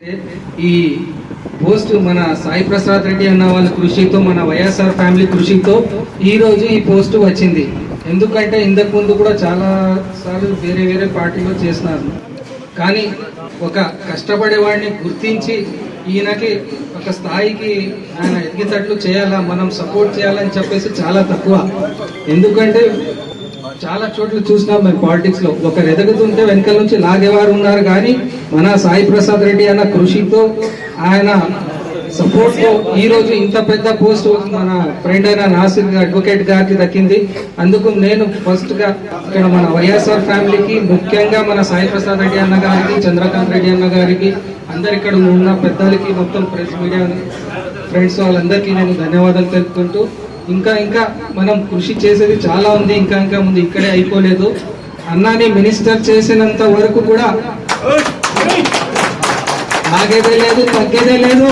ఈ పోస్ట్ మన సాయి ప్రసాద్ రెడ్డి అన్న వాళ్ళ కృషితో, మన వైఎస్ఆర్ ఫ్యామిలీ కృషితో ఈ రోజు ఈ పోస్ట్ వచ్చింది. ఎందుకంటే ఇంతకు ముందు కూడా చాలా సార్లు వేరే వేరే పార్టీలో చేసినారు, కానీ ఒక కష్టపడేవాడిని గుర్తించి ఈయనకి ఒక స్థాయికి ఆయన ఎదిగేటట్లు చేయాలా, మనం సపోర్ట్ చేయాలని చెప్పేసి చాలా తక్కువ. ఎందుకంటే చాలా చోట్ల చూసినాం మేము పాలిటిక్స్ లో, ఒకరు ఎదుగుతుంటే వెనకాల నుంచి లాగేవారు ఉన్నారు, కానీ మన సాయి ప్రసాద్ రెడ్డి అన్న కృషితో, ఆయన సపోర్ట్ తో ఈ రోజు ఇంత పెద్ద పోస్ట్ మన ఫ్రెండ్ అయిన నాసిర్ అడ్వకేట్ గారికి దక్కింది. అందుకు నేను ఫస్ట్ గా ఇక్కడ మన వైఎస్ఆర్ ఫ్యామిలీకి, ముఖ్యంగా మన సాయి ప్రసాద్ రెడ్డి అన్న గారికి, చంద్రకాంత్ రెడ్డి అన్న గారికి, అందరు ఇక్కడ ఉన్న పెద్దలకి, మొత్తం ప్రెస్ మీడియా ఫ్రెండ్స్ వాళ్ళందరికీ నేను ధన్యవాదాలు తెలుపుకుంటూ, ఇంకా ఇంకా మనం కృషి చేసేది చాలా ఉంది, ఇంకా ఇంకా ముందు ఇక్కడే అయిపోలేదు. అన్నాని మినిస్టర్ చేసినంత వరకు కూడా ఆగేదే లేదు, తగ్గేదే లేదు.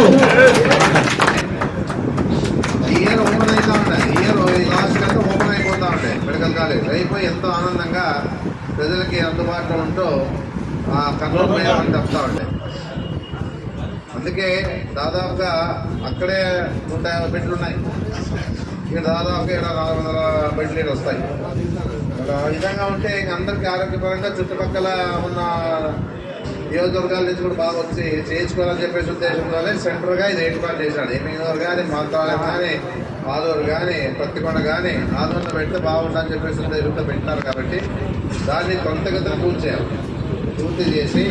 మెడికల్ కాలేజ్ అయిపోయి ఎంతో ఆనందంగా ప్రజలకి అందుబాటులో ఉంటూ కంట్రోల్ అని చెప్తా ఉంటాయి. అందుకే దాదాపుగా అక్కడే 150 బెడ్లు ఉన్నాయి, ఇక్కడ దాదాపుగా 400 బెడ్లు వస్తాయి. ఆ విధంగా ఉంటే అందరికీ ఆరోగ్యపరంగా చుట్టుపక్కల ఉన్న నియోజకవర్గాల నుంచి కూడా బాగా వచ్చి చేయించుకోవాలని చెప్పేసి ఉద్దేశంతోనే సెంటర్గా ఇది ఏర్పాటు చేశాడు. ఎమ్మిగనూరు కానీ, మంత్రాలయం కానీ, ఆదూరు కానీ, పత్తికొండ కానీ ఆదూరులో పెడితే బాగుంటుందని చెప్పేసి ఉద్దేశంతో పెట్టినారు. కాబట్టి దాన్ని కొంతగతిన పూర్తి చేయాలి. పూర్తి చేసి